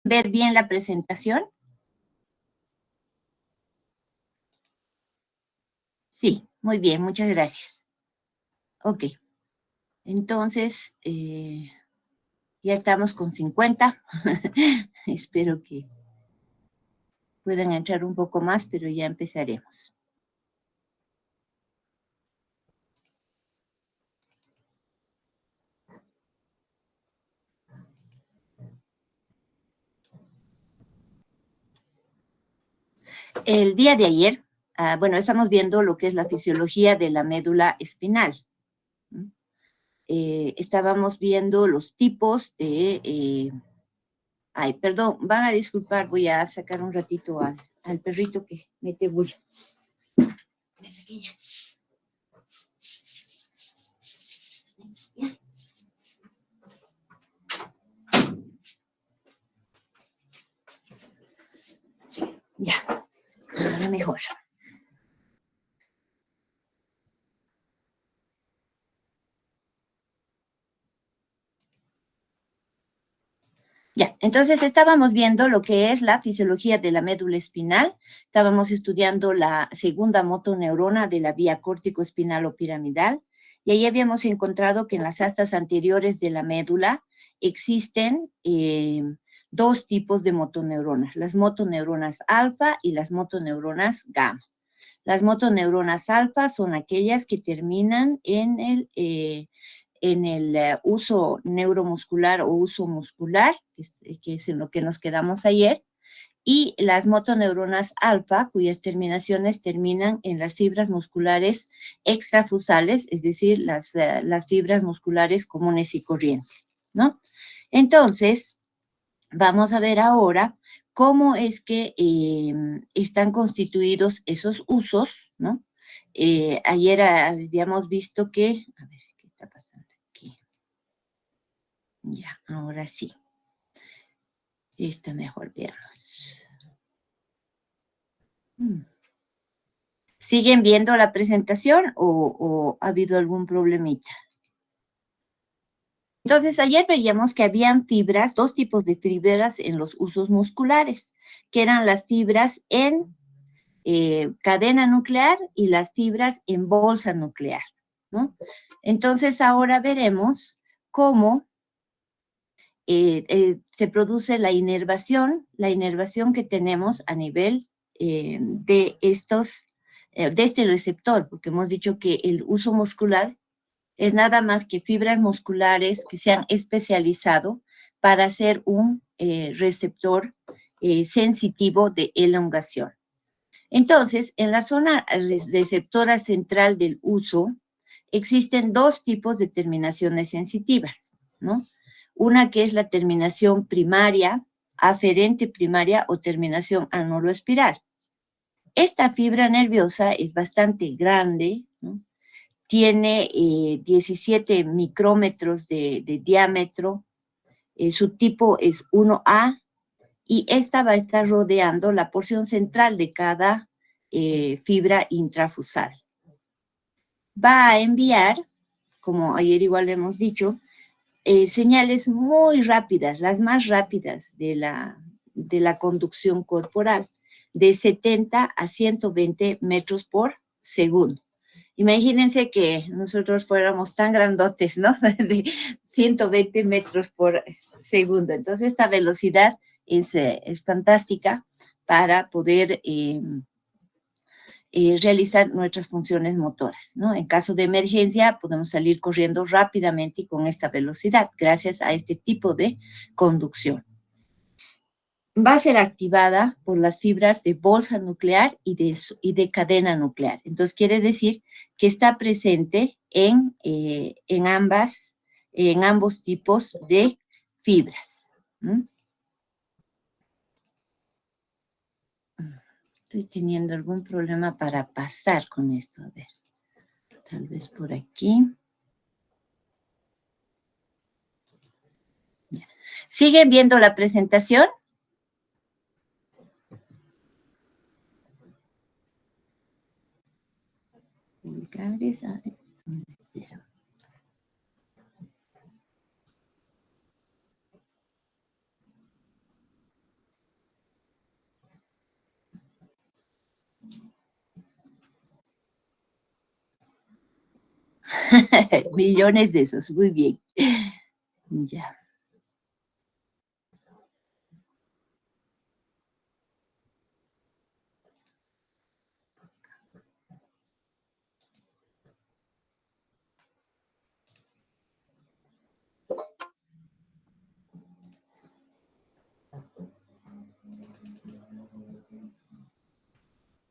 ver bien la presentación? Sí, muy bien, muchas gracias. Ok, entonces ya estamos con 50. Espero que puedan entrar un poco más, pero ya empezaremos. El día de ayer, bueno, estamos viendo lo que es la fisiología de la médula espinal. Estábamos viendo los tipos de... ay, perdón, van a disculpar, voy a sacar un ratito al perrito que mete bulla. Ya, ahora mejor. Ya, entonces estábamos viendo lo que es la fisiología de la médula espinal, estábamos estudiando la segunda motoneurona de la vía córtico-espinal o piramidal, y ahí habíamos encontrado que en las astas anteriores de la médula existen dos tipos de motoneuronas, las motoneuronas alfa y las motoneuronas gamma. Las motoneuronas alfa son aquellas que terminan en el uso neuromuscular o uso muscular, que es en lo que nos quedamos ayer, y las motoneuronas alfa, cuyas terminaciones terminan en las fibras musculares extrafusales, es decir, las fibras musculares comunes y corrientes, ¿no? Entonces, vamos a ver ahora cómo es que están constituidos esos usos, ¿no? Ayer habíamos visto que, a ver, ¿qué está pasando aquí? Ya, ahora sí. Está mejor, veamos. ¿Siguen viendo la presentación o ha habido algún problemita? Entonces, ayer veíamos que habían fibras, dos tipos de fibras en los usos musculares, que eran las fibras en cadena nuclear y las fibras en bolsa nuclear, ¿no? Entonces, ahora veremos cómo se produce la inervación que tenemos a nivel de este receptor, porque hemos dicho que el uso muscular es nada más que fibras musculares que se han especializado para ser un receptor sensitivo de elongación. Entonces, en la zona receptora central del uso, existen dos tipos de terminaciones sensitivas, ¿no? Una que es la terminación primaria, aferente primaria o terminación anuloespiral. Esta fibra nerviosa es bastante grande, ¿no? Tiene 17 micrómetros de diámetro, su tipo es 1A, y esta va a estar rodeando la porción central de cada fibra intrafusal. Va a enviar, como ayer igual hemos dicho, señales muy rápidas, las más rápidas de la conducción corporal, de 70 a 120 metros por segundo. Imagínense que nosotros fuéramos tan grandotes, ¿no? De 120 metros por segundo. Entonces, esta velocidad es fantástica para poder realizar nuestras funciones motoras, ¿no? En caso de emergencia, podemos salir corriendo rápidamente y con esta velocidad, gracias a este tipo de conducción. Va a ser activada por las fibras de bolsa nuclear y de cadena nuclear. Entonces, quiere decir que está presente en ambos tipos de fibras. Estoy teniendo algún problema para pasar con esto. A ver, tal vez por aquí. ¿Siguen viendo la presentación? Pulgares, a ver. Millones de esos, muy bien. Ya.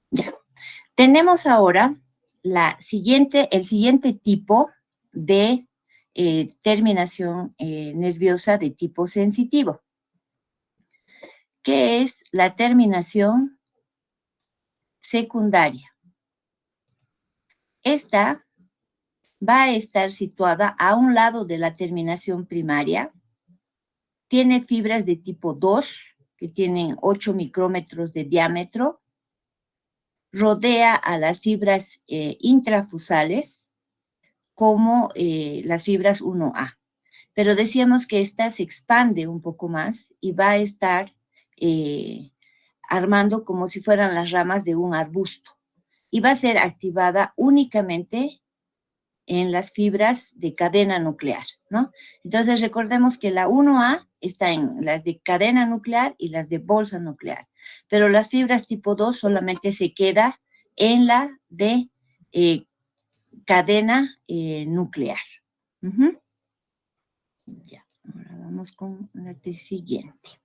Ya. Tenemos ahora el siguiente tipo de terminación nerviosa de tipo sensitivo, que es la terminación secundaria. Esta va a estar situada a un lado de la terminación primaria. Tiene fibras de tipo 2, que tienen 8 micrómetros de diámetro. Rodea a las fibras intrafusales como las fibras 1A. Pero decíamos que esta se expande un poco más y va a estar armando como si fueran las ramas de un arbusto. Y va a ser activada únicamente en las fibras de cadena nuclear, ¿no? Entonces recordemos que la 1A está en las de cadena nuclear y las de bolsa nuclear, pero las fibras tipo 2 solamente se queda en la de cadena nuclear. Ya, ahora vamos con la siguiente.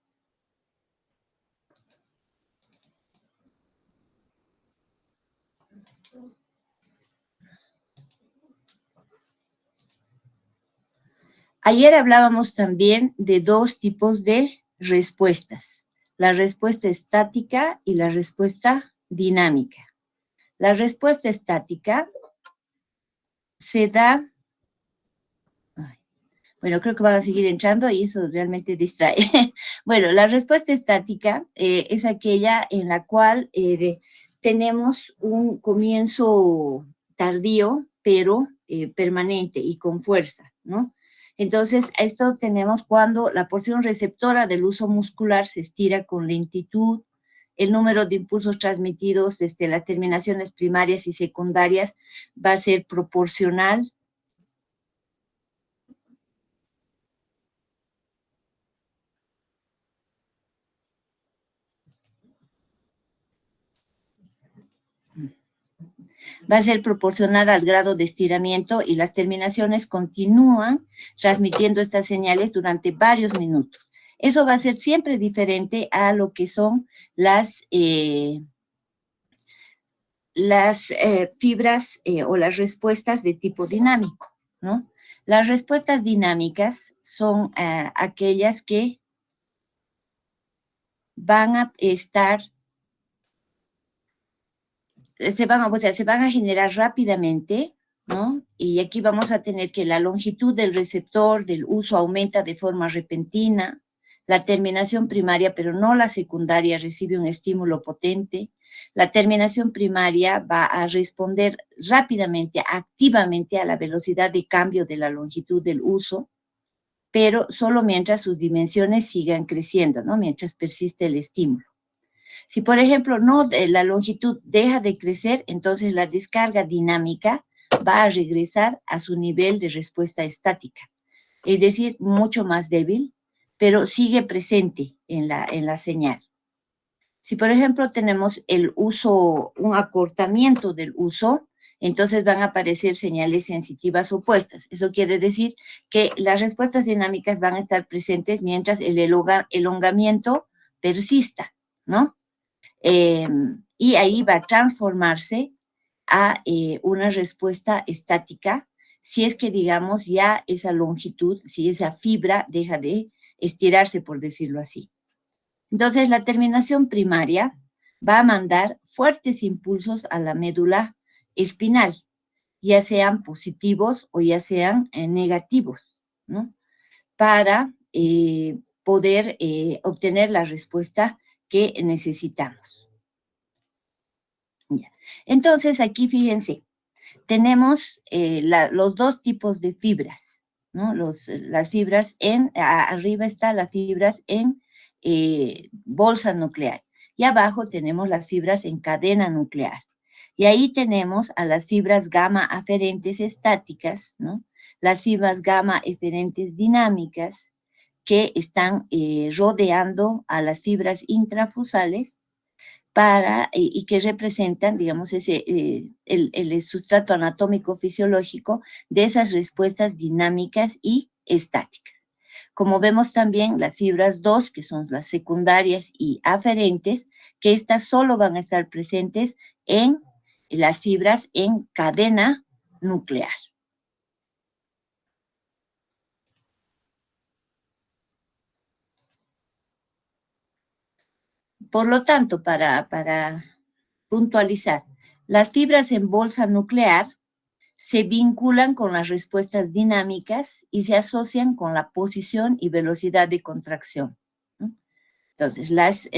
Ayer hablábamos también de dos tipos de respuestas, la respuesta estática y la respuesta dinámica. La respuesta estática se da, bueno, creo que van a seguir entrando y eso realmente distrae. Bueno, la respuesta estática es aquella en la cual tenemos un comienzo tardío, pero permanente y con fuerza, ¿no? Entonces, esto tenemos cuando la porción receptora del uso muscular se estira con lentitud, el número de impulsos transmitidos desde las terminaciones primarias y secundarias va a ser proporcional. Va a ser proporcional al grado de estiramiento y las terminaciones continúan transmitiendo estas señales durante varios minutos. Eso va a ser siempre diferente a lo que son las fibras o las respuestas de tipo dinámico, ¿no? Las respuestas dinámicas son aquellas que van a estar, se van a generar rápidamente, ¿no? Y aquí vamos a tener que la longitud del receptor del uso aumenta de forma repentina, la terminación primaria, pero no la secundaria, recibe un estímulo potente. La terminación primaria va a responder rápidamente, activamente a la velocidad de cambio de la longitud del uso, pero solo mientras sus dimensiones sigan creciendo, ¿no? Mientras persiste el estímulo. Si, por ejemplo, la longitud deja de crecer, entonces la descarga dinámica va a regresar a su nivel de respuesta estática, es decir, mucho más débil, pero sigue presente en la señal. Si, por ejemplo, tenemos un acortamiento del uso, entonces van a aparecer señales sensitivas opuestas. Eso quiere decir que las respuestas dinámicas van a estar presentes mientras el elongamiento persista, ¿no? Y ahí va a transformarse a una respuesta estática si es que, digamos, ya esa longitud, si esa fibra deja de estirarse, por decirlo así. Entonces, la terminación primaria va a mandar fuertes impulsos a la médula espinal, ya sean positivos o ya sean negativos, ¿no? Para poder obtener la respuesta que necesitamos. Entonces, aquí fíjense, tenemos los dos tipos de fibras, ¿no? Las fibras arriba están las fibras en bolsa nuclear y abajo tenemos las fibras en cadena nuclear. Y ahí tenemos a las fibras gamma aferentes estáticas, ¿no? Las fibras gamma eferentes dinámicas que están rodeando a las fibras intrafusales y que representan, digamos, el sustrato anatómico fisiológico de esas respuestas dinámicas y estáticas. Como vemos también las fibras 2, que son las secundarias y aferentes, que estas solo van a estar presentes en las fibras en cadena nuclear. Por lo tanto, para puntualizar, las fibras en bolsa nuclear se vinculan con las respuestas dinámicas y se asocian con la posición y velocidad de contracción, ¿no? Entonces, las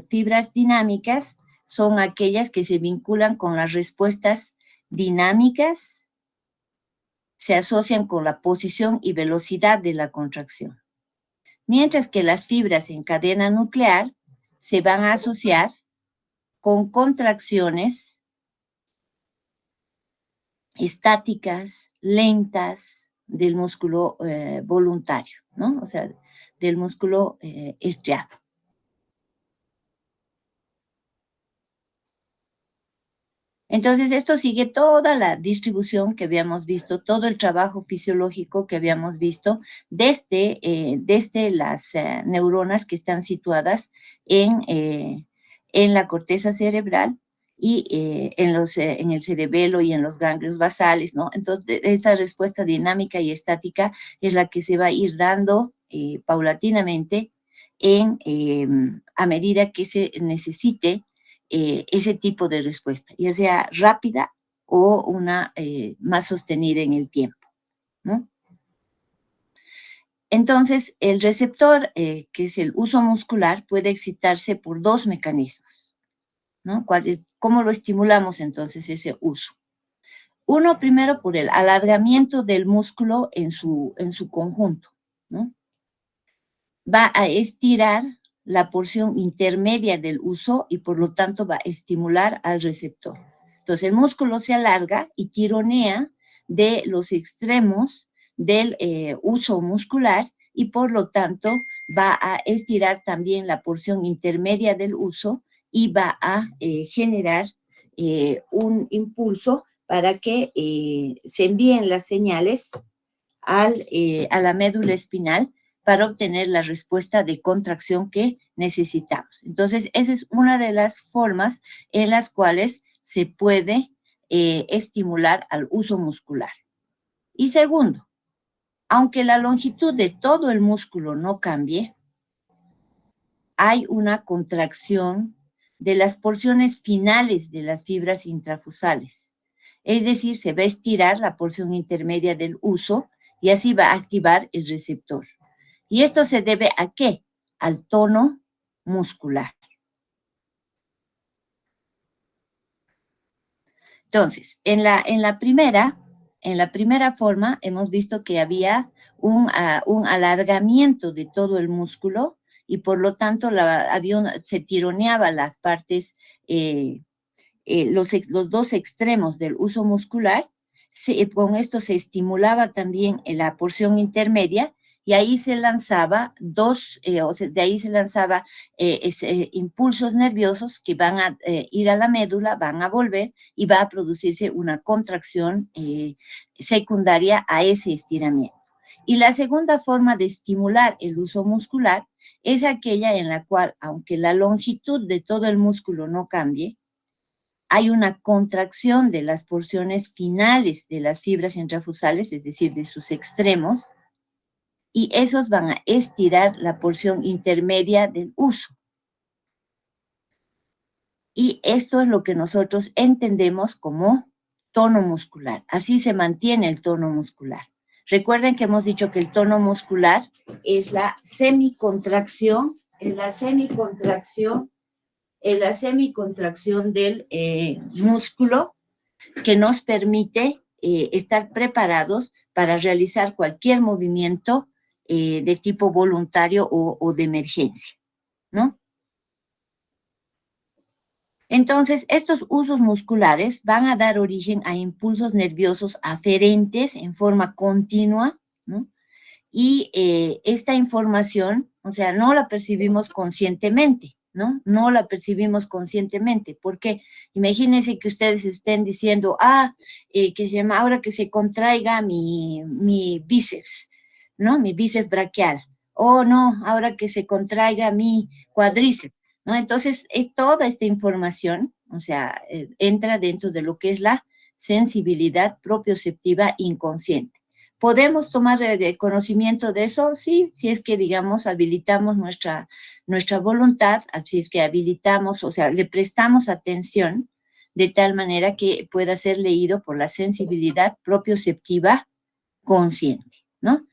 fibras dinámicas son aquellas que se vinculan con las respuestas dinámicas, se asocian con la posición y velocidad de la contracción. Mientras que las fibras en cadena nuclear se van a asociar con contracciones estáticas, lentas del músculo voluntario, ¿no? O sea, del músculo estriado. Entonces, esto sigue toda la distribución que habíamos visto, todo el trabajo fisiológico que habíamos visto desde las neuronas que están situadas en la corteza cerebral y en el cerebelo y en los ganglios basales, ¿no? Entonces, esta respuesta dinámica y estática es la que se va a ir dando paulatinamente a medida que se necesite ese tipo de respuesta, ya sea rápida o una más sostenida en el tiempo, ¿no? Entonces, el receptor, que es el uso muscular, puede excitarse por dos mecanismos, ¿no? ¿Cómo lo estimulamos entonces ese uso? Uno, primero, por el alargamiento del músculo en su conjunto, ¿no? Va a estirar la porción intermedia del uso y por lo tanto va a estimular al receptor. Entonces el músculo se alarga y tironea de los extremos del uso muscular y por lo tanto va a estirar también la porción intermedia del uso y va a generar un impulso para que se envíen las señales a la médula espinal para obtener la respuesta de contracción que necesitamos. Entonces, esa es una de las formas en las cuales se puede estimular al uso muscular. Y segundo, aunque la longitud de todo el músculo no cambie, hay una contracción de las porciones finales de las fibras intrafusales. Es decir, se va a estirar la porción intermedia del uso y así va a activar el receptor. ¿Y esto se debe a qué? Al tono muscular. Entonces, en la primera forma hemos visto que había un alargamiento de todo el músculo y por lo tanto se tironeaba las partes, los dos extremos del uso muscular. Con esto se estimulaba también la porción intermedia y ahí se lanzaba de ahí se lanzaba impulsos nerviosos que van a ir a la médula, van a volver y va a producirse una contracción secundaria a ese estiramiento. Y la segunda forma de estimular el uso muscular es aquella en la cual, aunque la longitud de todo el músculo no cambie, hay una contracción de las porciones finales de las fibras intrafusales, es decir, de sus extremos, y esos van a estirar la porción intermedia del uso. Y esto es lo que nosotros entendemos como tono muscular. Así se mantiene el tono muscular. Recuerden que hemos dicho que el tono muscular es la semicontracción del músculo que nos permite estar preparados para realizar cualquier movimiento de tipo voluntario o de emergencia, ¿no? Entonces, estos usos musculares van a dar origen a impulsos nerviosos aferentes en forma continua, ¿no? Y esta información, o sea, no la percibimos conscientemente, ¿no? No la percibimos conscientemente, porque imagínense que ustedes estén diciendo, que se llama, ahora que se contraiga mi bíceps, ¿no? Mi bíceps braquial, o no, ahora que se contraiga mi cuádriceps, ¿no? Entonces, es toda esta información, o sea, entra dentro de lo que es la sensibilidad propioceptiva inconsciente. ¿Podemos tomar conocimiento de eso? Sí, si es que, digamos, habilitamos nuestra voluntad, si es que habilitamos, o sea, le prestamos atención de tal manera que pueda ser leído por la sensibilidad propioceptiva consciente, ¿no?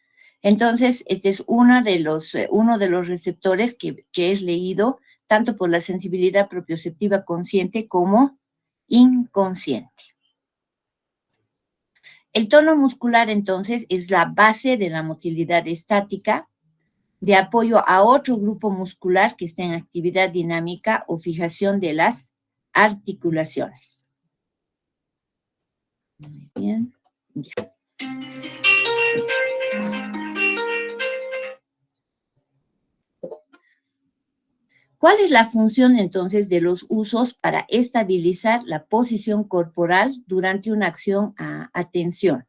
Entonces, este es uno de los receptores que es leído tanto por la sensibilidad propioceptiva consciente como inconsciente. El tono muscular, entonces, es la base de la motilidad estática, de apoyo a otro grupo muscular que está en actividad dinámica o fijación de las articulaciones. Muy bien, ya. ¿Cuál es la función, entonces, de los usos para estabilizar la posición corporal durante una acción a atención?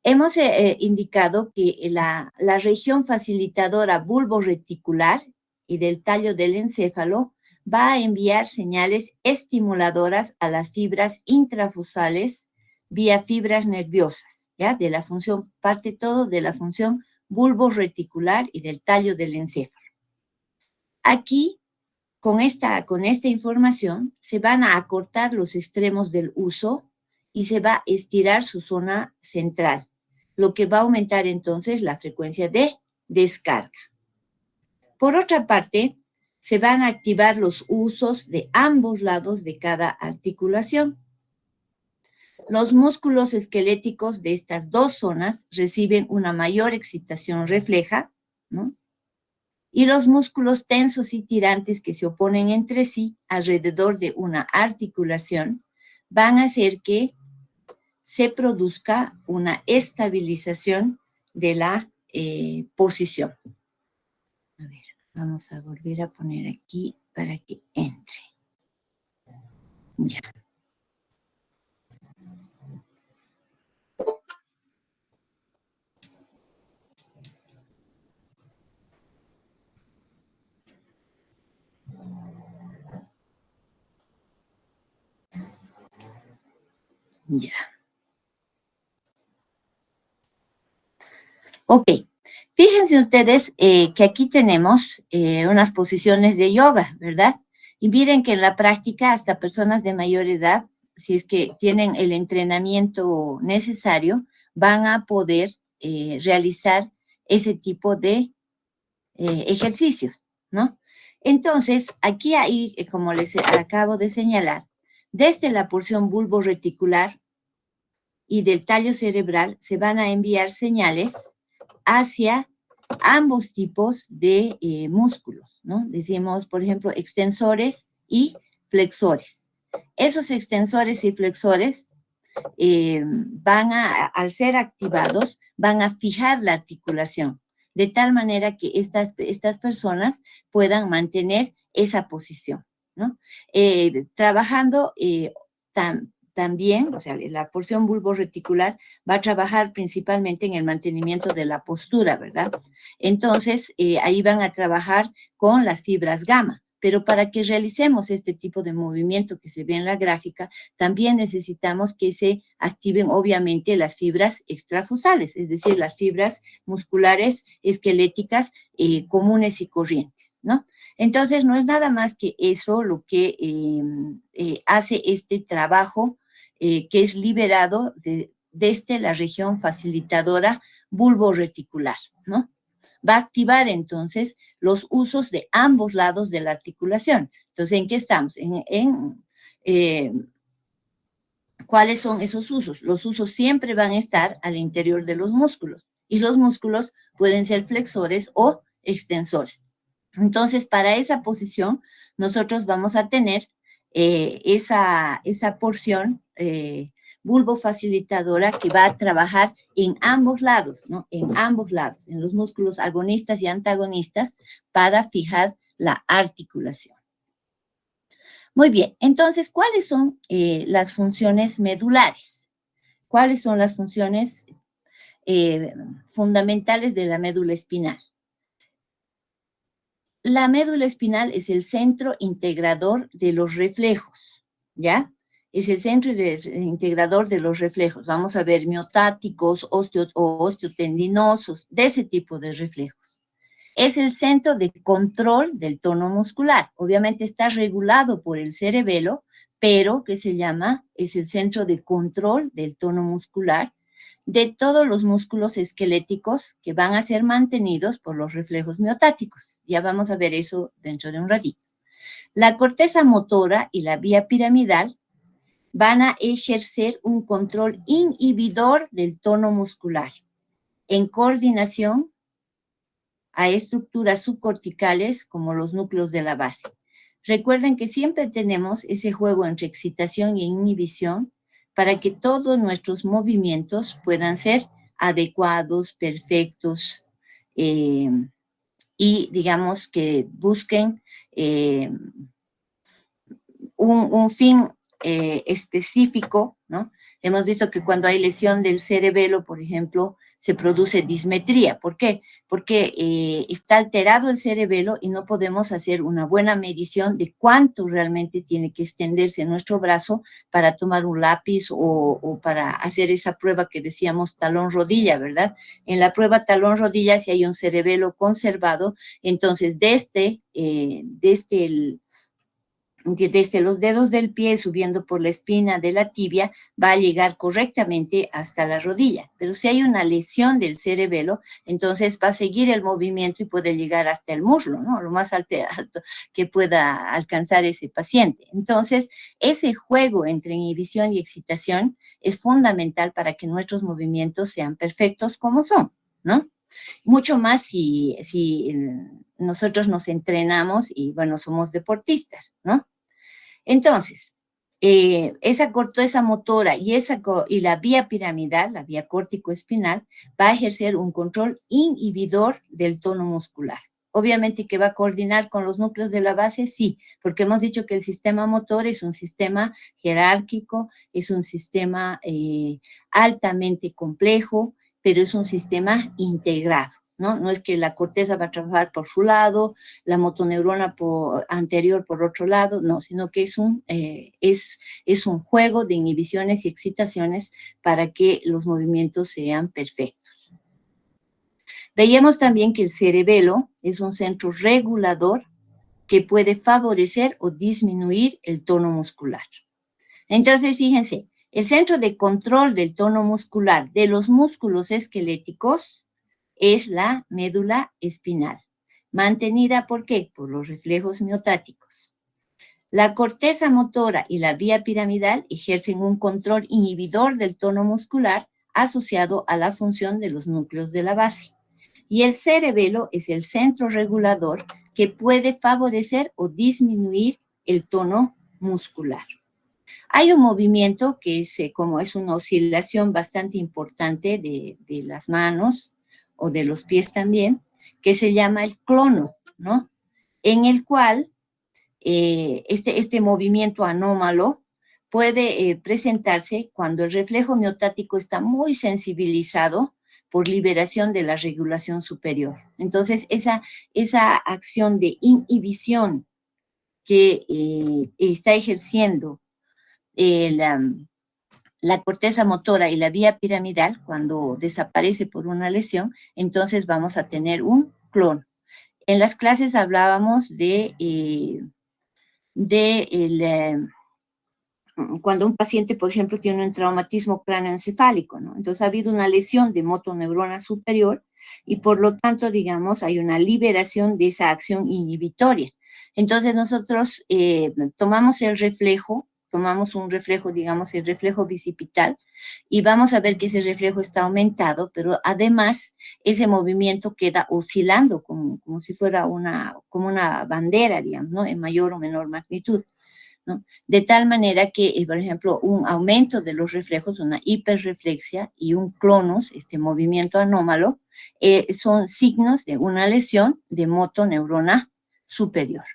Hemos indicado que la región facilitadora bulborreticular y del tallo del encéfalo va a enviar señales estimuladoras a las fibras intrafusales vía fibras nerviosas, ¿ya? De la función, parte todo de la función bulborreticular y del tallo del encéfalo. Aquí, con esta información, se van a acortar los extremos del uso y se va a estirar su zona central, lo que va a aumentar entonces la frecuencia de descarga. Por otra parte, se van a activar los usos de ambos lados de cada articulación. Los músculos esqueléticos de estas dos zonas reciben una mayor excitación refleja, ¿no? Y los músculos tensos y tirantes que se oponen entre sí alrededor de una articulación van a hacer que se produzca una estabilización de la posición. A ver, vamos a volver a poner aquí para que entre. Ya. Ya. Ok. Fíjense ustedes que aquí tenemos unas posiciones de yoga, ¿verdad? Y miren que en la práctica hasta personas de mayor edad, si es que tienen el entrenamiento necesario, van a poder realizar ese tipo de ejercicios, ¿no? Entonces, aquí hay, como les acabo de señalar, desde la porción bulborreticular y del tallo cerebral se van a enviar señales hacia ambos tipos de músculos, ¿no? Decimos, por ejemplo, extensores y flexores. Esos extensores y flexores al ser activados, van a fijar la articulación, de tal manera que estas personas puedan mantener esa posición, ¿no? Trabajando también, o sea, la porción bulborreticular va a trabajar principalmente en el mantenimiento de la postura, ¿verdad? Entonces, ahí van a trabajar con las fibras gamma. Pero para que realicemos este tipo de movimiento que se ve en la gráfica, también necesitamos que se activen obviamente las fibras extrafusales, es decir, las fibras musculares esqueléticas comunes y corrientes, ¿no? Entonces, no es nada más que eso lo que hace este trabajo que es liberado desde la región facilitadora bulborreticular, ¿no? Va a activar entonces los usos de ambos lados de la articulación. Entonces, ¿en qué estamos? ¿Cuáles son esos usos? Los usos siempre van a estar al interior de los músculos y los músculos pueden ser flexores o extensores. Entonces, para esa posición, nosotros vamos a tener esa porción bulbofacilitadora que va a trabajar en ambos lados, ¿no? En ambos lados, en los músculos agonistas y antagonistas para fijar la articulación. Muy bien, entonces, ¿cuáles son las funciones medulares? ¿Cuáles son las funciones fundamentales de la médula espinal? La médula espinal es el centro integrador de los reflejos, ¿ya? Es el centro integrador de los reflejos. Vamos a ver miotáticos, osteotendinosos, de ese tipo de reflejos. Es el centro de control del tono muscular. Obviamente está regulado por el cerebelo, pero que se llama, es el centro de control del tono muscular de todos los músculos esqueléticos que van a ser mantenidos por los reflejos miotáticos. Ya vamos a ver eso dentro de un ratito. La corteza motora y la vía piramidal van a ejercer un control inhibidor del tono muscular en coordinación a estructuras subcorticales como los núcleos de la base. Recuerden que siempre tenemos ese juego entre excitación e inhibición para que todos nuestros movimientos puedan ser adecuados, perfectos, y digamos que busquen un fin específico, ¿no? Hemos visto que cuando hay lesión del cerebelo, por ejemplo, se produce dismetría. ¿Por qué? Porque está alterado el cerebelo y no podemos hacer una buena medición de cuánto realmente tiene que extenderse nuestro brazo para tomar un lápiz o para hacer esa prueba que decíamos talón-rodilla, ¿verdad? En la prueba talón-rodilla, si hay un cerebelo conservado, entonces desde los dedos del pie subiendo por la espina de la tibia va a llegar correctamente hasta la rodilla. Pero si hay una lesión del cerebelo, entonces va a seguir el movimiento y puede llegar hasta el muslo, ¿no? Lo más alto que pueda alcanzar ese paciente. Entonces, ese juego entre inhibición y excitación es fundamental para que nuestros movimientos sean perfectos como son, ¿no? Mucho más si nosotros nos entrenamos y, bueno, somos deportistas, ¿no? Entonces, esa corteza motora y la vía piramidal, la vía córtico-espinal, va a ejercer un control inhibidor del tono muscular. Obviamente que va a coordinar con los núcleos de la base, sí, porque hemos dicho que el sistema motor es un sistema jerárquico, es un sistema altamente complejo, pero es un sistema integrado, ¿no? No es que la corteza va a trabajar por su lado, la motoneurona anterior por otro lado, no, sino que es un juego de inhibiciones y excitaciones para que los movimientos sean perfectos. Veíamos también que el cerebelo es un centro regulador que puede favorecer o disminuir el tono muscular. Entonces, fíjense, el centro de control del tono muscular de los músculos esqueléticos es la médula espinal. Mantenida, ¿por qué? Por los reflejos miotáticos. La corteza motora y la vía piramidal ejercen un control inhibidor del tono muscular asociado a la función de los núcleos de la base. Y el cerebelo es el centro regulador que puede favorecer o disminuir el tono muscular. Hay un movimiento que es como es una oscilación bastante importante de las manos o de los pies también, que se llama el clono, ¿no? En el cual este movimiento anómalo puede presentarse cuando el reflejo miotático está muy sensibilizado por liberación de la regulación superior. Entonces, esa acción de inhibición que está ejerciendo la corteza motora y la vía piramidal, cuando desaparece por una lesión, entonces vamos a tener un clon. En las clases hablábamos cuando un paciente, por ejemplo, tiene un traumatismo cráneoencefálico, ¿no? Entonces ha habido una lesión de motoneurona superior y por lo tanto, digamos, hay una liberación de esa acción inhibitoria. Entonces nosotros tomamos un reflejo, digamos, el reflejo bicipital, y vamos a ver que ese reflejo está aumentado, pero además ese movimiento queda oscilando como si fuera como una bandera, digamos, ¿no? En mayor o menor magnitud. ¿no? De tal manera que, por ejemplo, un aumento de los reflejos, una hiperreflexia y un clonus, este movimiento anómalo, son signos de una lesión de motoneurona superior.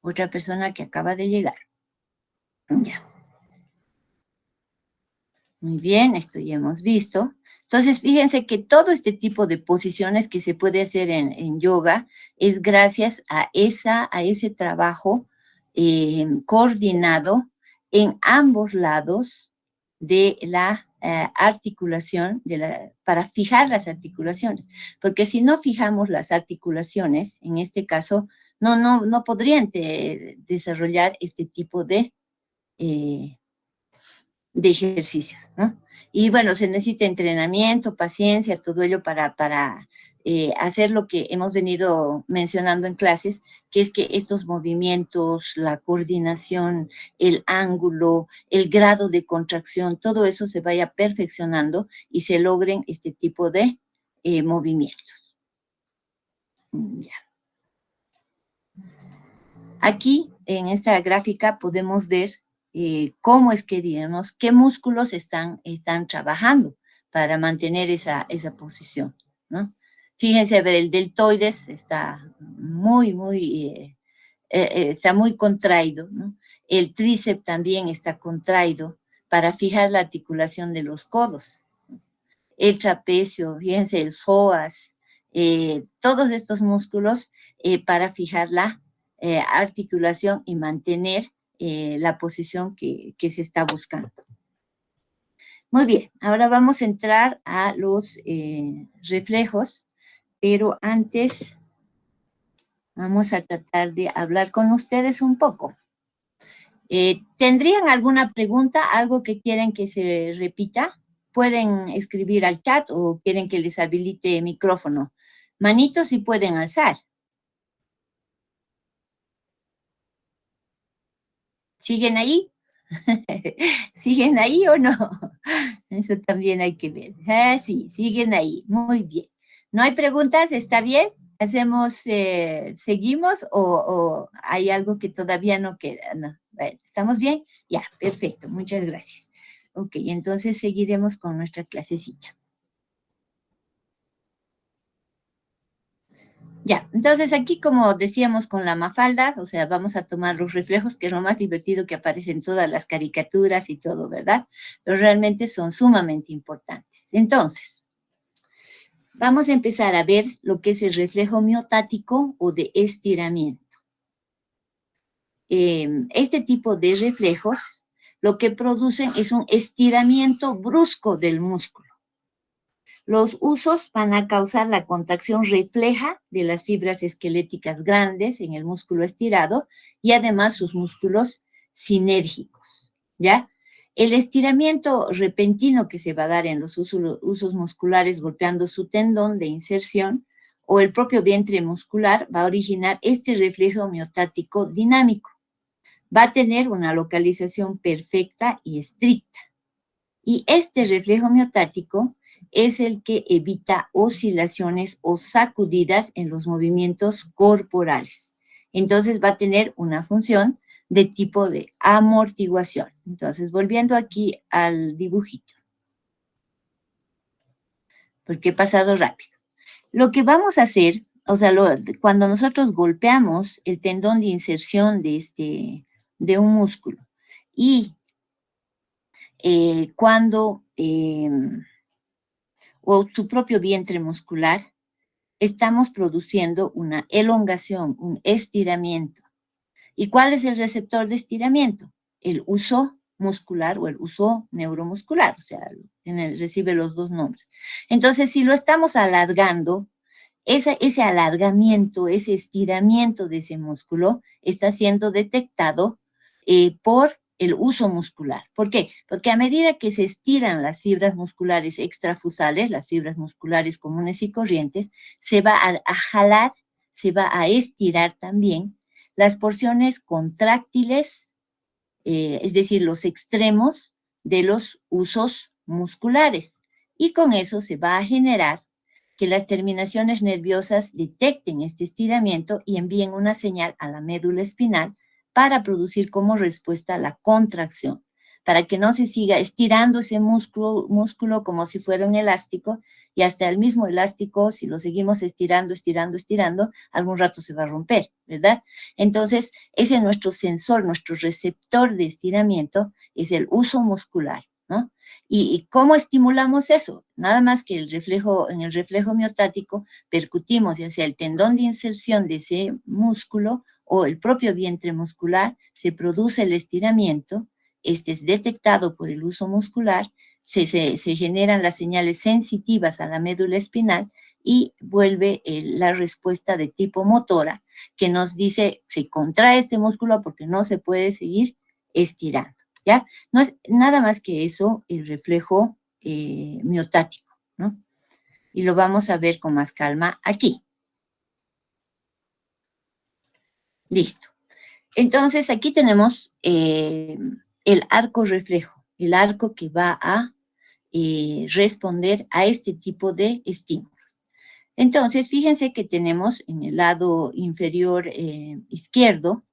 Otra persona que acaba de llegar. Ya. Muy bien, esto ya hemos visto. Entonces, fíjense que todo este tipo de posiciones que se puede hacer en yoga es gracias a ese trabajo coordinado en ambos lados de la articulación, para fijar las articulaciones. Porque si no fijamos las articulaciones, en este caso, no podrían desarrollar este tipo de ejercicios, ¿no? Y bueno, se necesita entrenamiento, paciencia, todo ello para hacer lo que hemos venido mencionando en clases, que es que estos movimientos, la coordinación, el ángulo, el grado de contracción, todo eso se vaya perfeccionando y se logren este tipo de movimientos. Ya. Aquí, en esta gráfica, podemos ver cómo es que, digamos, qué músculos están trabajando para mantener esa posición, ¿no? Fíjense, a ver, el deltoides está está muy contraído, ¿no? El tríceps también está contraído para fijar la articulación de los codos. El trapecio, fíjense, el psoas, todos estos músculos para fijar la articulación y mantener la posición que se está buscando. Muy bien, ahora vamos a entrar a los reflejos, pero antes vamos a tratar de hablar con ustedes un poco. ¿Tendrían alguna pregunta, algo que quieren que se repita? Pueden escribir al chat o quieren que les habilite el micrófono. Manitos si pueden alzar. ¿Siguen ahí? ¿Siguen ahí o no? Eso también hay que ver. Sí, siguen ahí. Muy bien. ¿No hay preguntas? ¿Está bien? ¿Hacemos, seguimos o hay algo que todavía no queda? No. Bueno, ¿estamos bien? Ya, perfecto. Muchas gracias. Ok, entonces seguiremos con nuestra clasecita. Ya, entonces aquí como decíamos con la Mafalda, o sea, vamos a tomar los reflejos, que es lo más divertido que aparece en todas las caricaturas y todo, ¿verdad? Pero realmente son sumamente importantes. Entonces, vamos a empezar a ver lo que es el reflejo miotático o de estiramiento. Este tipo de reflejos lo que producen es un estiramiento brusco del músculo. Los usos van a causar la contracción refleja de las fibras esqueléticas grandes en el músculo estirado y además sus músculos sinérgicos, ¿ya? El estiramiento repentino que se va a dar en los usos musculares golpeando su tendón de inserción o el propio vientre muscular va a originar este reflejo miotático dinámico. Va a tener una localización perfecta y estricta. Y este reflejo miotático es el que evita oscilaciones o sacudidas en los movimientos corporales. Entonces va a tener una función de tipo de amortiguación. Entonces, volviendo aquí al dibujito, porque he pasado rápido. Lo que vamos a hacer, o sea, cuando nosotros golpeamos el tendón de inserción de un músculo y cuando o su propio vientre muscular, estamos produciendo una elongación, un estiramiento. ¿Y cuál es el receptor de estiramiento? El uso muscular o el uso neuromuscular, o sea, recibe los dos nombres. Entonces, si lo estamos alargando, ese alargamiento, ese estiramiento de ese músculo está siendo detectado por el uso muscular. ¿Por qué? Porque a medida que se estiran las fibras musculares extrafusales, las fibras musculares comunes y corrientes, se va a jalar, se va a estirar también las porciones contráctiles, es decir, los extremos de los usos musculares. Y con eso se va a generar que las terminaciones nerviosas detecten este estiramiento y envíen una señal a la médula espinal para producir como respuesta la contracción, para que no se siga estirando ese músculo como si fuera un elástico, y hasta el mismo elástico, si lo seguimos estirando, algún rato se va a romper, ¿verdad? Entonces, ese es nuestro sensor, nuestro receptor de estiramiento, es el uso muscular, ¿no? ¿Y cómo estimulamos eso? Nada más que en el reflejo miotático percutimos ya sea el tendón de inserción de ese músculo o el propio vientre muscular, se produce el estiramiento, este es detectado por el uso muscular, se generan las señales sensitivas a la médula espinal y vuelve la respuesta de tipo motora que nos dice se contrae este músculo porque no se puede seguir estirando, ¿ya? No es nada más que eso el reflejo miotático, ¿no? Y lo vamos a ver con más calma aquí. Listo. Entonces, aquí tenemos el arco reflejo, el arco que va a responder a este tipo de estímulo. Entonces, fíjense que tenemos en el lado inferior izquierdo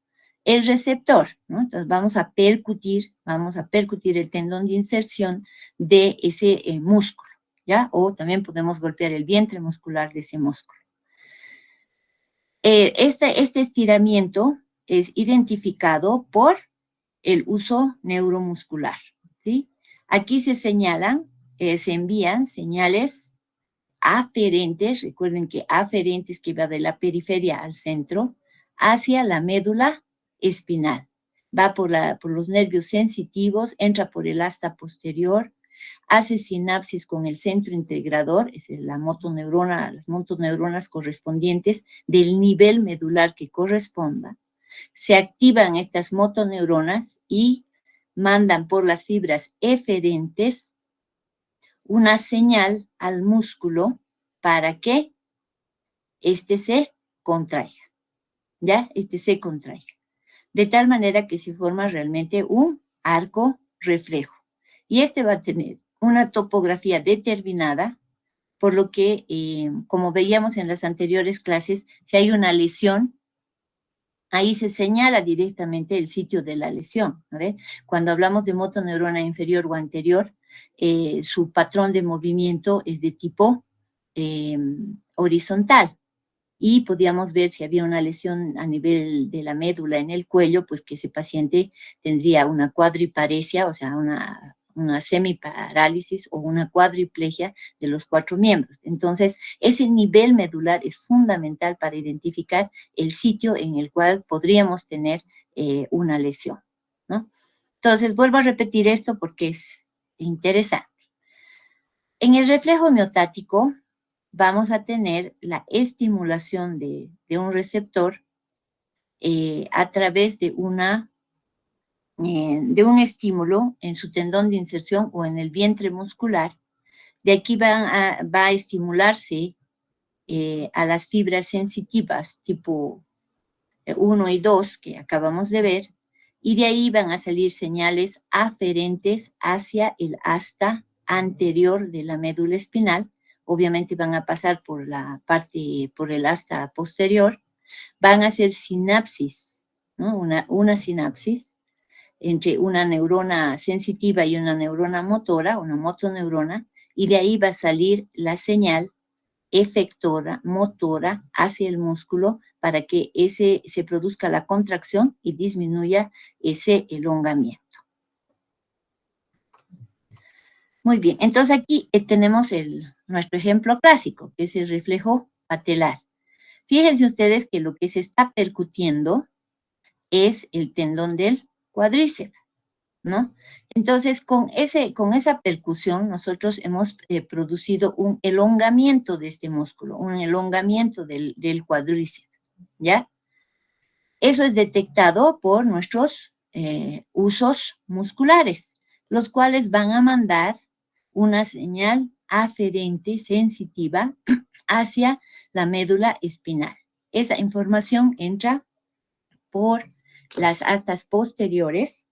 el receptor, ¿no? Entonces, vamos a percutir el tendón de inserción de ese músculo, ¿ya? O también podemos golpear el vientre muscular de ese músculo. Este estiramiento es identificado por el uso neuromuscular, ¿sí? Aquí se señalan, se envían señales aferentes, recuerden que aferentes que va de la periferia al centro, hacia la médula espinal. Va por los nervios sensitivos, entra por el asta posterior, hace sinapsis con el centro integrador, es la motoneurona, las motoneuronas correspondientes del nivel medular que corresponda. Se activan estas motoneuronas y mandan por las fibras eferentes una señal al músculo para que éste se contraiga, ¿ya? Este se contraiga. De tal manera que se forma realmente un arco reflejo. Y este va a tener una topografía determinada, por lo que, como veíamos en las anteriores clases, si hay una lesión, ahí se señala directamente el sitio de la lesión, ¿no? Cuando hablamos de motoneurona inferior o anterior, su patrón de movimiento es de tipo horizontal. Y podíamos ver si había una lesión a nivel de la médula en el cuello, pues que ese paciente tendría una cuadriparesia, o sea, una semiparálisis o una cuadriplegia de los 4 miembros. Entonces, ese nivel medular es fundamental para identificar el sitio en el cual podríamos tener una lesión, ¿no? Entonces, vuelvo a repetir esto porque es interesante. En el reflejo miotático vamos a tener la estimulación de un receptor a través de un estímulo en su tendón de inserción o en el vientre muscular. De aquí va a estimularse a las fibras sensitivas tipo 1 y 2 que acabamos de ver, y de ahí van a salir señales aferentes hacia el asta anterior de la médula espinal. Obviamente van a pasar por el asta posterior, van a hacer sinapsis, ¿no? Una sinapsis entre una neurona sensitiva y una neurona motora, una motoneurona, y de ahí va a salir la señal efectora, motora hacia el músculo para que se produzca la contracción y disminuya ese elongamiento. Muy bien, entonces aquí tenemos nuestro ejemplo clásico, que es el reflejo patelar. Fíjense ustedes que lo que se está percutiendo es el tendón del cuádriceps, ¿no? Entonces, con esa percusión, nosotros hemos producido un elongamiento de este músculo, un elongamiento del cuádriceps, ¿ya? Eso es detectado por nuestros usos musculares, los cuales van a mandar una señal aferente sensitiva hacia la médula espinal. Esa información entra por las astas posteriores,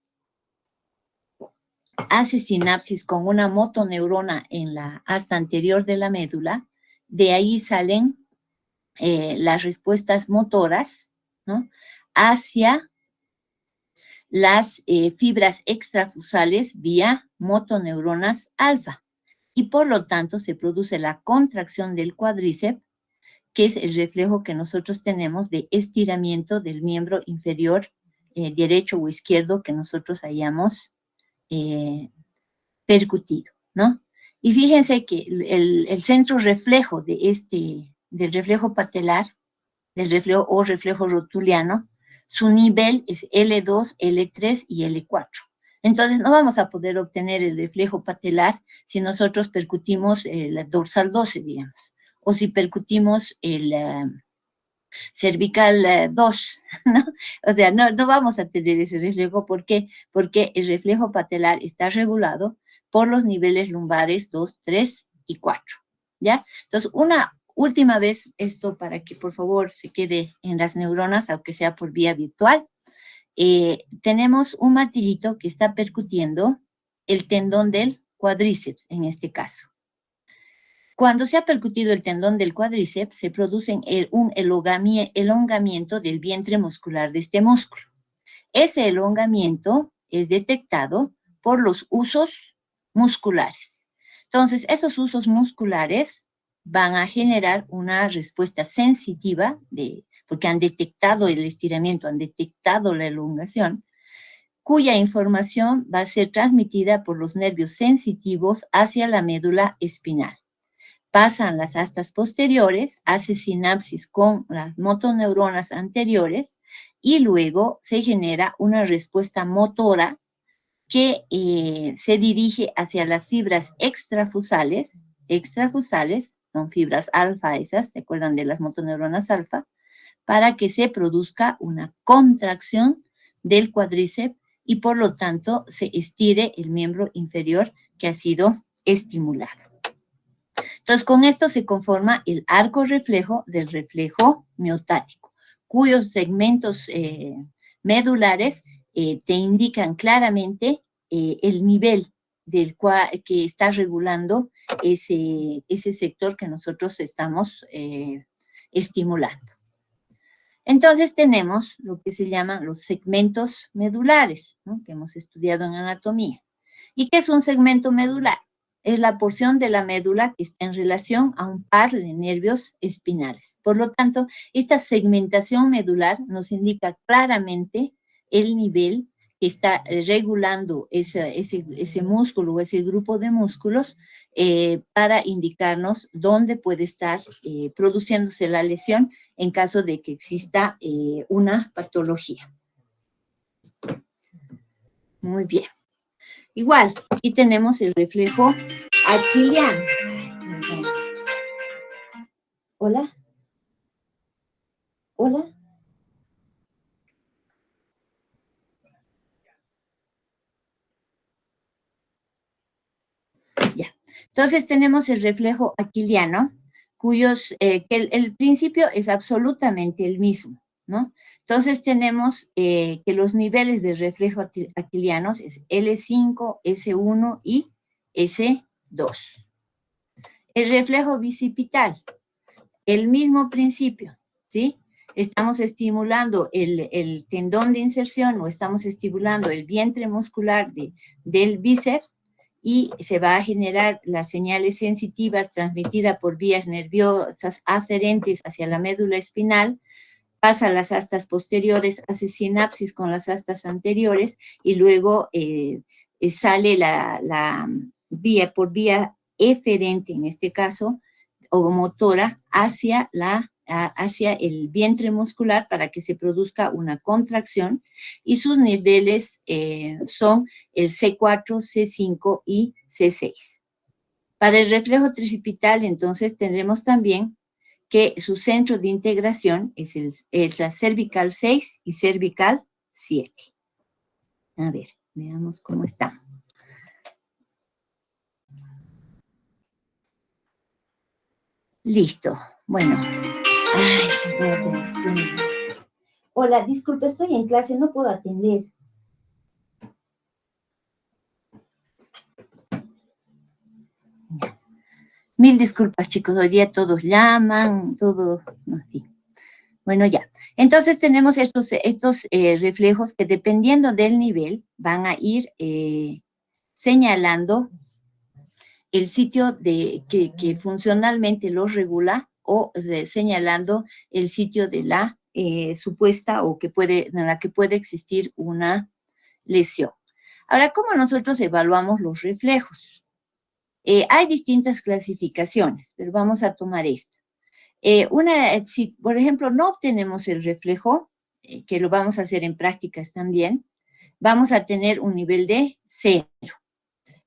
hace sinapsis con una motoneurona en la asta anterior de la médula, de ahí salen las respuestas motoras, ¿no? Hacia las fibras extrafusales vía motoneuronas alfa. Y por lo tanto se produce la contracción del cuádriceps, que es el reflejo que nosotros tenemos de estiramiento del miembro inferior derecho o izquierdo que nosotros hayamos percutido, ¿no? Y fíjense que el centro reflejo del reflejo patelar, del reflejo o reflejo rotuliano, su nivel es L2, L3 y L4. Entonces no vamos a poder obtener el reflejo patelar si nosotros percutimos el dorsal 12, digamos, o si percutimos el cervical 2, ¿no? O sea, no vamos a tener ese reflejo. ¿Por qué? Porque el reflejo patelar está regulado por los niveles lumbares 2, 3 y 4, ¿ya? Entonces, una última vez esto para que por favor se quede en las neuronas, aunque sea por vía virtual. Tenemos un martillito que está percutiendo el tendón del cuádriceps, en este caso. Cuando se ha percutido el tendón del cuádriceps, se produce un elongamiento del vientre muscular de este músculo. Ese elongamiento es detectado por los usos musculares. Entonces, esos usos musculares van a generar una respuesta sensitiva, porque han detectado el estiramiento, han detectado la elongación, cuya información va a ser transmitida por los nervios sensitivos hacia la médula espinal. Pasan las astas posteriores, hace sinapsis con las motoneuronas anteriores y luego se genera una respuesta motora que se dirige hacia las fibras extrafusales, son fibras alfa esas, ¿se acuerdan de las motoneuronas alfa? Para que se produzca una contracción del cuádriceps y por lo tanto se estire el miembro inferior que ha sido estimulado. Entonces, con esto se conforma el arco reflejo del reflejo miotático, cuyos segmentos medulares te indican claramente el nivel que está regulando ese sector que nosotros estamos estimulando. Entonces tenemos lo que se llaman los segmentos medulares, ¿no? Que hemos estudiado en anatomía. ¿Y qué es un segmento medular? Es la porción de la médula que está en relación a un par de nervios espinales. Por lo tanto, esta segmentación medular nos indica claramente el nivel que está regulando ese músculo o ese grupo de músculos para indicarnos dónde puede estar produciéndose la lesión en caso de que exista una patología. Muy bien. Igual, aquí tenemos el reflejo aquiliano. Hola. Hola. Ya. Entonces tenemos el reflejo aquiliano, que el principio es absolutamente el mismo, ¿no? Entonces tenemos que los niveles de reflejo aquilianos es L5, S1 y S2. El reflejo bicipital, el mismo principio, ¿sí? Estamos estimulando el tendón de inserción o estamos estimulando el vientre muscular del bíceps y se va a generar las señales sensitivas transmitidas por vías nerviosas aferentes hacia la médula espinal, pasa a las astas posteriores, hace sinapsis con las astas anteriores y luego sale la vía por vía eferente, en este caso, o motora, hacia el vientre muscular para que se produzca una contracción y sus niveles son el C4, C5 y C6. Para el reflejo tricipital, entonces, tendremos también que su centro de integración es la cervical 6 y cervical 7. A ver, veamos cómo está. Listo. Bueno. Ay, hola, disculpe, estoy en clase, no puedo atender. Mil disculpas, chicos, hoy día todos llaman, todo, no, sí. Bueno, ya. Entonces tenemos estos reflejos que dependiendo del nivel van a ir señalando el sitio que funcionalmente los regula o señalando el sitio de la supuesta o en la que puede existir una lesión. Ahora, ¿cómo nosotros evaluamos los reflejos? Hay distintas clasificaciones, pero vamos a tomar esta. Si, por ejemplo, no obtenemos el reflejo, que lo vamos a hacer en prácticas también, vamos a tener un nivel de 0.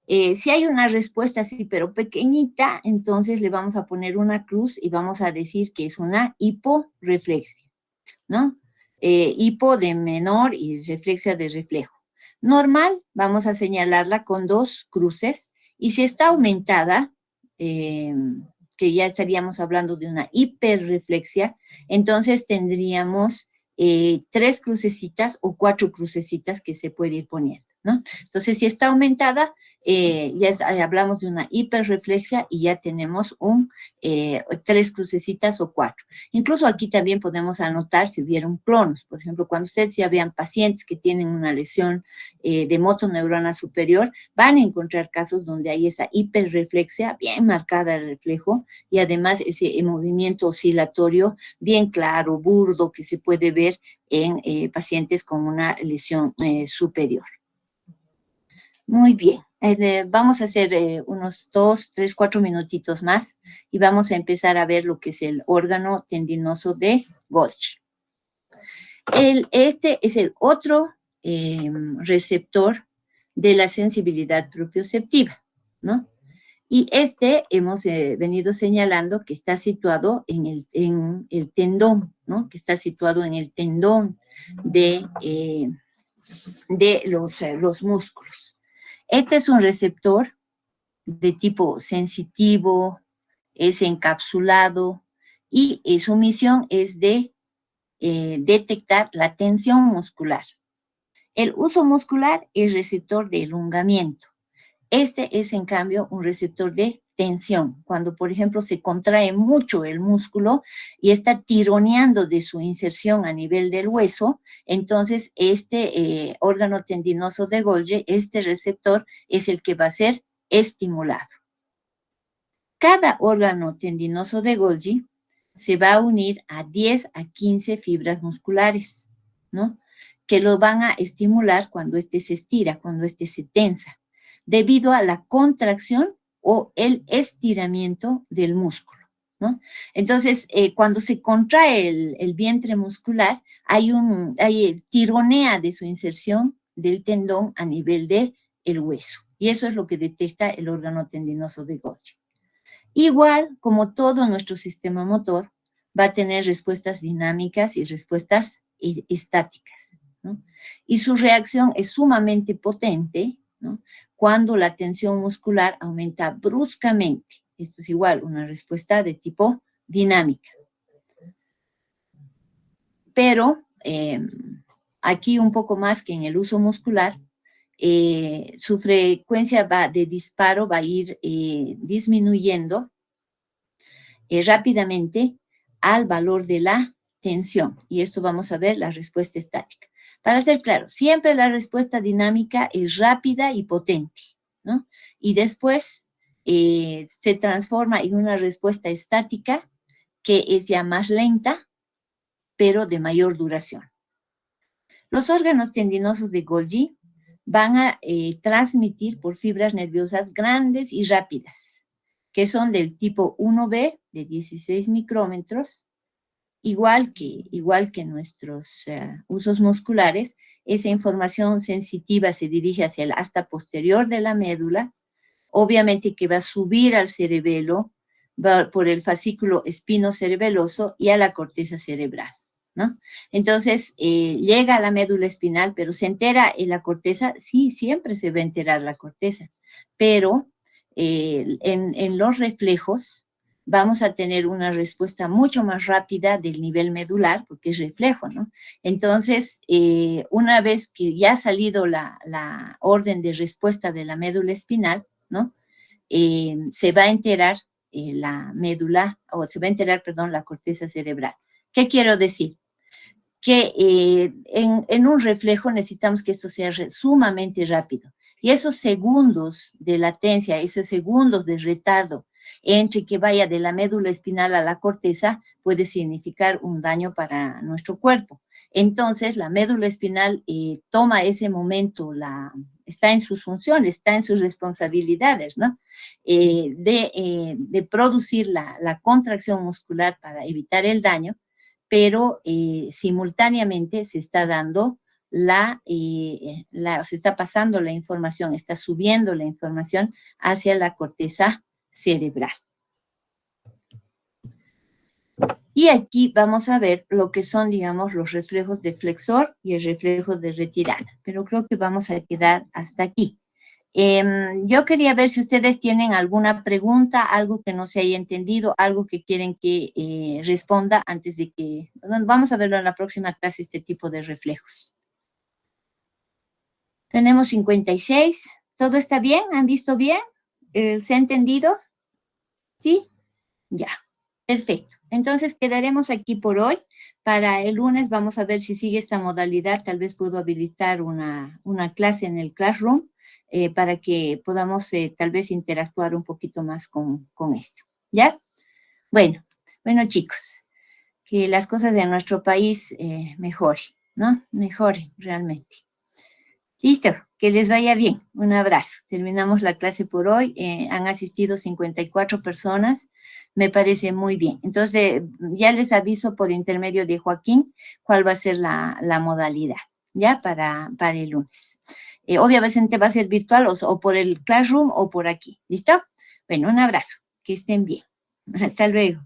Si hay una respuesta así, pero pequeñita, entonces le vamos a poner una cruz y vamos a decir que es una hiporreflexia, ¿no? Hipo de menor y reflexia de reflejo. Normal, vamos a señalarla con 2 cruces, y si está aumentada, que ya estaríamos hablando de una hiperreflexia, entonces tendríamos 3 crucecitas o 4 crucecitas que se puede ir poniendo, ¿no? Entonces, si está aumentada, hablamos de una hiperreflexia y ya tenemos 3 crucecitas o 4. Incluso aquí también podemos anotar si hubiera un clonus. Por ejemplo, cuando ustedes ya vean pacientes que tienen una lesión de motoneurona superior, van a encontrar casos donde hay esa hiperreflexia, bien marcada el reflejo, y además ese movimiento oscilatorio bien claro, burdo, que se puede ver en pacientes con una lesión superior. Muy bien. Vamos a hacer unos 2, 3, 4 minutitos más y vamos a empezar a ver lo que es el órgano tendinoso de Golgi. Este es el otro receptor de la sensibilidad propioceptiva, ¿no? Y hemos venido señalando que está situado en el tendón, ¿no? Que está situado en el tendón de los músculos. Este es un receptor de tipo sensitivo, es encapsulado y su misión es de detectar la tensión muscular. El uso muscular es receptor de elongamiento. Este es, en cambio, un receptor de tensión. Cuando, por ejemplo, se contrae mucho el músculo y está tironeando de su inserción a nivel del hueso, entonces este órgano tendinoso de Golgi, este receptor, es el que va a ser estimulado. Cada órgano tendinoso de Golgi se va a unir a 10 a 15 fibras musculares, ¿no? Que lo van a estimular cuando éste se estira, cuando éste se tensa, debido a la contracción o el estiramiento del músculo, ¿no? Entonces, cuando se contrae el vientre muscular, hay tironea de su inserción del tendón a nivel del hueso. Y eso es lo que detecta el órgano tendinoso de Golgi. Igual, como todo nuestro sistema motor, va a tener respuestas dinámicas y respuestas estáticas, ¿no? Y su reacción es sumamente potente, ¿no? Cuando la tensión muscular aumenta bruscamente. Esto es igual, una respuesta de tipo dinámica. Pero aquí un poco más que en el uso muscular, su frecuencia de disparo va a ir disminuyendo rápidamente al valor de la tensión. Y esto vamos a ver la respuesta estática. Para ser claro, siempre la respuesta dinámica es rápida y potente, ¿no? Y después se transforma en una respuesta estática que es ya más lenta, pero de mayor duración. Los órganos tendinosos de Golgi van a transmitir por fibras nerviosas grandes y rápidas, que son del tipo 1B de 16 micrómetros, igual que nuestros usos musculares. Esa información sensitiva se dirige hacia el asta posterior de la médula, obviamente que va a subir al cerebelo, va por el fascículo espinocerebeloso y a la corteza cerebral, ¿no? Entonces, llega a la médula espinal, pero ¿se entera en la corteza? Sí, siempre se va a enterar la corteza, pero en los reflejos vamos a tener una respuesta mucho más rápida del nivel medular, porque es reflejo, ¿no? Entonces, una vez que ya ha salido la orden de respuesta de la médula espinal, ¿no? Se va a enterar la corteza cerebral, ¿Qué quiero decir? Que en un reflejo necesitamos que esto sea sumamente rápido. Y esos segundos de latencia, esos segundos de retardo entre que vaya de la médula espinal a la corteza puede significar un daño para nuestro cuerpo. Entonces, la médula espinal toma ese momento, está en sus funciones, está en sus responsabilidades, ¿no? De producir la contracción muscular para evitar el daño, pero simultáneamente se está dando se está pasando la información, está subiendo la información hacia la corteza cerebral. Y aquí vamos a ver lo que son, digamos, los reflejos de flexor y el reflejo de retirada, pero creo que vamos a quedar hasta aquí. Yo quería ver si ustedes tienen alguna pregunta, algo que no se haya entendido, algo que quieren que responda antes de que... Vamos a verlo en la próxima clase, este tipo de reflejos. Tenemos 56. ¿Todo está bien? ¿Han visto bien? ¿Se ha entendido? ¿Sí? Ya. Perfecto. Entonces quedaremos aquí por hoy. Para el lunes vamos a ver si sigue esta modalidad. Tal vez puedo habilitar una clase en el Classroom para que podamos tal vez interactuar un poquito más con esto. ¿Ya? Bueno, chicos, que las cosas de nuestro país mejoren, ¿no? Mejoren realmente. Listo, que les vaya bien. Un abrazo. Terminamos la clase por hoy. Han asistido 54 personas. Me parece muy bien. Entonces, ya les aviso por intermedio de Joaquín cuál va a ser la modalidad, ¿ya? Para el lunes. Obviamente va a ser virtual o por el Classroom o por aquí. ¿Listo? Bueno, un abrazo. Que estén bien. Hasta luego.